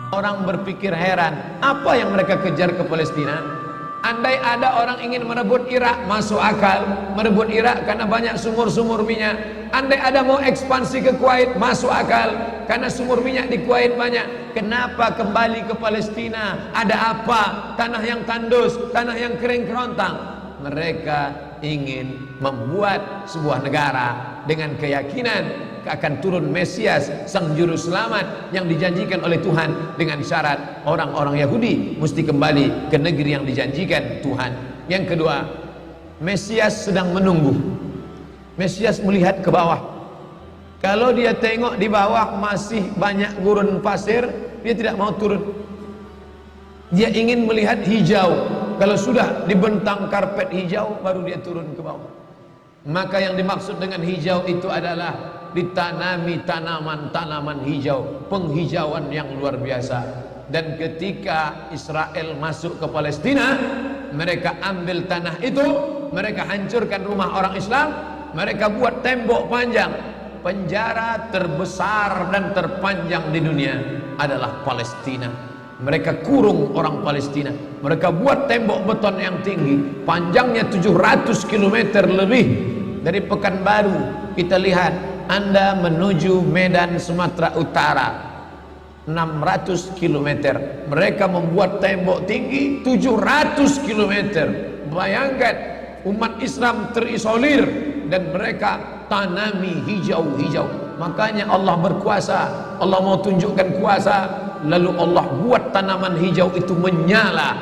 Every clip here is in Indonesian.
Orang berpikir heran, apa yang mereka kejar ke Palestina? Andai ada orang ingin merebut Irak, masuk akal. Merebut Irak karena banyak sumur-sumur minyak. Andai ada mau ekspansi ke Kuwait, masuk akal, karena sumur minyak di Kuwait banyak. Kenapa kembali ke Palestina? Ada apa? Tanah yang tandus, tanah yang kering kerontang. Mereka ingin membuat sebuah negara dengan keyakinan akan turun Mesias, sang juru selamat yang dijanjikan oleh Tuhan, dengan syarat orang-orang Yahudi mesti kembali ke negeri yang dijanjikan Tuhan. Yang kedua, Mesias sedang menunggu. Mesias melihat ke bawah. Kalau dia tengok di bawah masih banyak gurun pasir, dia tidak mau turun. Dia ingin melihat hijau. Kalau sudah dibentang karpet hijau, baru dia turun ke bawah. Maka yang dimaksud dengan hijau itu adalah ditanami tanaman-tanaman hijau, penghijauan yang luar biasa. Dan ketika Israel masuk ke Palestina, mereka ambil tanah itu, mereka hancurkan rumah orang Islam, mereka buat tembok panjang. Penjara terbesar dan terpanjang di dunia adalah Palestina. Mereka kurung orang Palestina. Mereka buat tembok beton yang tinggi, panjangnya 700 km lebih. Dari Pekanbaru kita lihat, Anda menuju Medan Sumatera Utara 600 km. Mereka membuat tembok tinggi 700 km. Bayangkan, umat Islam terisolir dan mereka tanami hijau-hijau. Makanya Allah berkuasa, Allah mau tunjukkan kuasa, lalu Allah buat tanaman hijau itu menyala.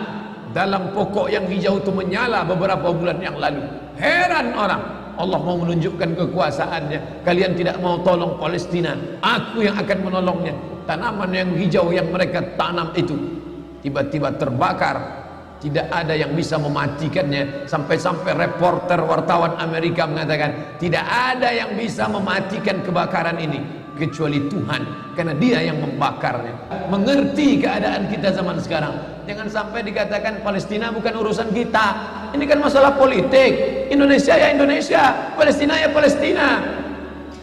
Dalam pokok yang hijau itu menyala beberapa bulan yang lalu. Heran orang, Allah mau menunjukkan kekuasaannya. Kalian tidak mau tolong Palestina, aku yang akan menolongnya. Tanaman yang hijau yang mereka tanam itu tiba-tiba terbakar. Tidak ada yang bisa mematikannya. Sampai-sampai reporter wartawan Amerika mengatakan, tidak ada yang bisa mematikan kebakaran ini kecuali Tuhan, karena Dia yang membakarnya. Mengerti keadaan kita zaman sekarang. Jangan sampai dikatakan Palestina bukan urusan kita. Ini kan masalah politik. Indonesia ya Indonesia, Palestina ya Palestina.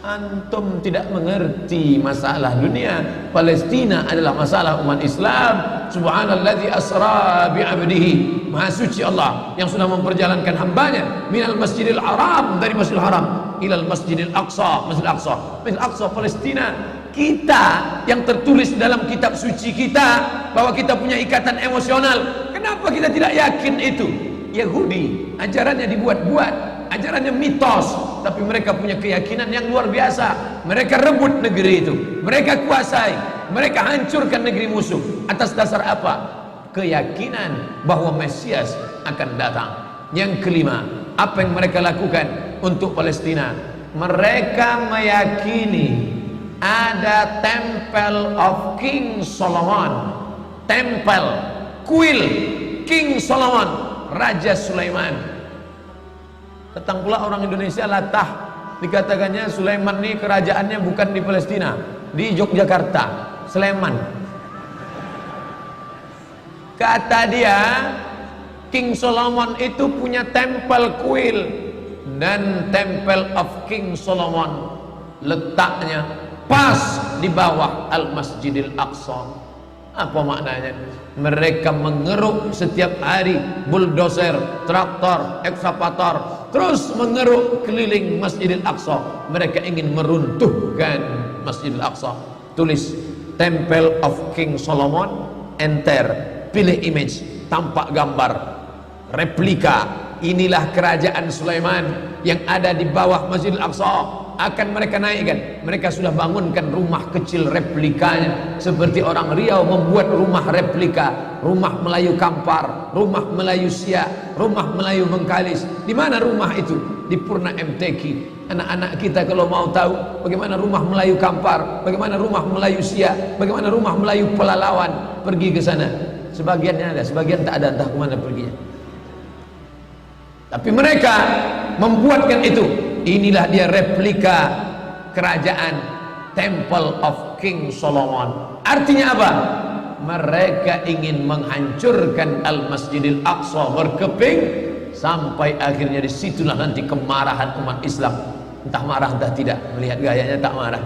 Antum tidak mengerti masalah dunia. Palestina adalah masalah umat Islam. Subhanalladzi asra bi'abdihi. Maha suci Allah yang sudah memperjalankan hambanya minal masjidil haram, dari masjidil haram, ilal masjidil aqsa, masjidil aqsa, masjidil aqsa Palestina. Kita yang tertulis dalam kitab suci kita bahwa kita punya ikatan emosional. Kenapa kita tidak yakin itu? Yahudi ajarannya dibuat-buat, ajarannya mitos, tapi mereka punya keyakinan yang luar biasa. Mereka rebut negeri itu, mereka kuasai, mereka hancurkan negeri musuh. Atas dasar apa? Keyakinan bahwa Mesias akan datang. Yang kelima, apa yang mereka lakukan untuk Palestina? Mereka meyakini ada Temple of King Solomon, tempel kuil King Solomon, Raja Sulaiman. Datang pula orang Indonesia latah, dikatakannya Sulaiman ini kerajaannya bukan di Palestina, di Yogyakarta, Sleman. Kata dia, King Solomon itu punya tempel kuil, dan Temple of King Solomon letaknya pas di bawah Al-Masjidil Aqsa. Apa maknanya? Mereka mengeruk setiap hari, bulldozer, traktor, ekskavator, terus mengeruk keliling Masjidil Aqsa. Mereka ingin meruntuhkan Masjidil Aqsa. Tulis Temple of King Solomon, enter, pilih image, tampak gambar replika. Inilah kerajaan Sulaiman yang ada di bawah Masjidil Aqsa. Akan mereka naikkan. Mereka sudah bangunkan rumah kecil replikanya, seperti orang Riau membuat rumah replika, rumah Melayu Kampar, rumah Melayu Siak, rumah Melayu Bengkalis. Di mana rumah itu? Di Purna MTQ. Anak-anak kita kalau mau tahu bagaimana rumah Melayu Kampar, bagaimana rumah Melayu Siak, bagaimana rumah Melayu Pelalawan, pergi ke sana. Sebagiannya ada, sebagian tak ada, entah kemana perginya. Tapi mereka membuatkan itu. Inilah dia replika kerajaan Temple of King Solomon. Artinya apa? Mereka ingin menghancurkan Al-Masjidil Aqsa berkeping, sampai akhirnya disitulah nanti kemarahan umat Islam. Entah marah entah tidak, melihat gayanya tak marah.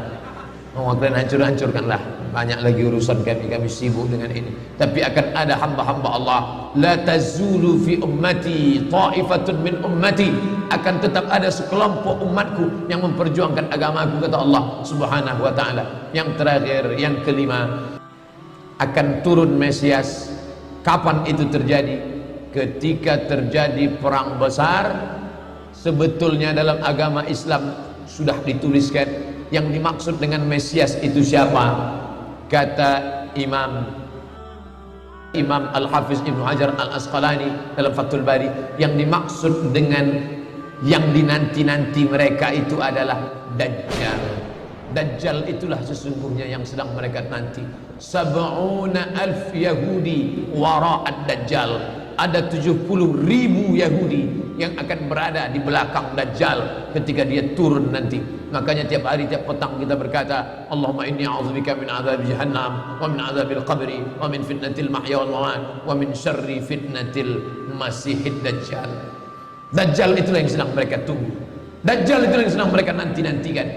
Oh, kalian hancur-hancurkanlah. Banyak lagi urusan kami sibuk dengan ini. Tapi akan ada hamba-hamba Allah. La tazulu fi ummati ta'ifatun min ummati. Akan tetap ada sekelompok umatku yang memperjuangkan agamaku, kata Allah Subhanahu wa ta'ala. Yang terakhir, yang kelima, akan turun Mesias. Kapan itu terjadi? Ketika terjadi perang besar. Sebetulnya dalam agama Islam sudah dituliskan yang dimaksud dengan Mesias itu siapa. Kata Imam Al-Hafiz Ibnu Hajar Al-Asqalani dalam Fathul Bari, yang dimaksud dengan yang dinanti-nanti mereka itu adalah Dajjal. Dajjal itulah sesungguhnya yang sedang mereka nanti. 70,000 Yahudi wara'ad Dajjal. Ada 70.000 Yahudi yang akan berada di belakang Dajjal ketika dia turun nanti. Makanya tiap hari, tiap petang kita berkata, Allahumma inni a'udzubika min azab jahannam wa min azabil qabri wa min fitnatil mahya wal mamat wa min syarri fitnatil masihid Dajjal. Dajjal itulah yang sedang mereka tunggu. Dajjal itulah yang sedang mereka nanti-nantikan.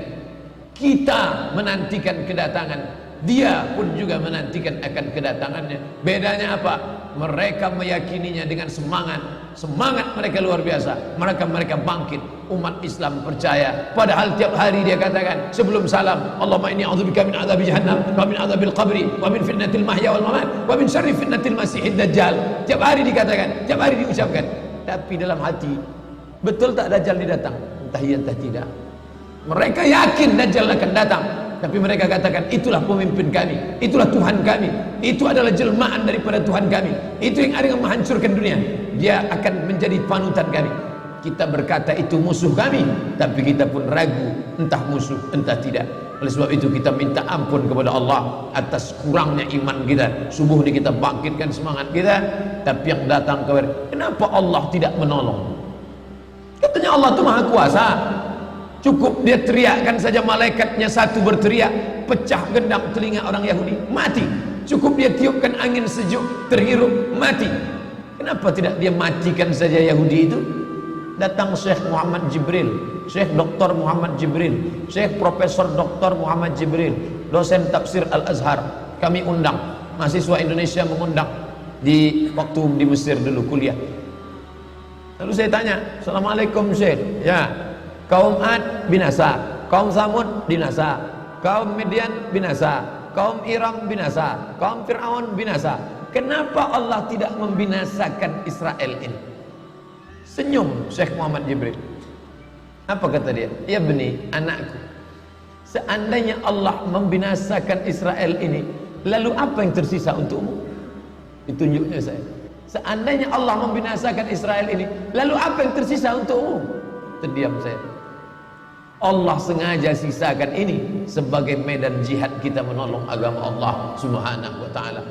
Kita menantikan kedatangan, dia pun juga menantikan akan kedatangannya. Bedanya apa? Mereka meyakininya dengan semangat mereka luar biasa. Mereka bangkit. Umat Islam percaya. Padahal tiap hari dia katakan sebelum salam, Allahumma inni a'udzubika min adzabi jahannam wa min adzabil qabri wa min fitnatil mahya wal mamat wa min syarri fitnatil masihid dajjal. Tiap hari dikatakan, tiap hari diucapkan. Tapi dalam hati, betul tak Dajjal datang? Entah iya entah tidak. Mereka yakin Dajjal akan datang, tapi mereka katakan itulah pemimpin kami, itulah Tuhan kami, itu adalah jelmaan daripada Tuhan kami, itu yang akan menghancurkan dunia, dia akan menjadi panutan kami. Kita berkata itu musuh kami, tapi kita pun ragu entah musuh entah tidak. Oleh sebab itu kita minta ampun kepada Allah atas kurangnya iman kita. Subuh ini kita bangkitkan semangat kita, tapi yang datang kepada, kenapa Allah tidak menolong? Katanya Allah itu maha kuasa. Cukup dia teriakkan saja, malaikatnya satu berteriak, pecah gendang telinga orang Yahudi, mati. Cukup dia tiupkan angin sejuk, terhirup, mati. Kenapa tidak dia matikan saja Yahudi itu? Datang Syekh Muhammad Jibril, Syekh Dr. Muhammad Jibril, Syekh Profesor Dr. Muhammad Jibril, dosen tafsir Al-Azhar. Kami undang, mahasiswa Indonesia mengundang di waktu di Mesir dulu kuliah. Lalu saya tanya, Assalamualaikum Syekh. Ya, kaum Ad binasa, kaum Samud binasa, kaum Midian binasa, kaum Iram binasa, kaum Fir'aun binasa. Kenapa Allah tidak membinasakan Israel ini? Senyum Syekh Muhammad Jibril. Apa kata dia? Ya beni, anakku, seandainya Allah membinasakan Israel ini, lalu apa yang tersisa untukmu? Ditunjuknya saya. Seandainya Allah membinasakan Israel ini, lalu apa yang tersisa untukmu? Terdiam saya. Allah sengaja sisakan ini sebagai medan jihad kita menolong agama Allah Subhanahu wa ta'ala.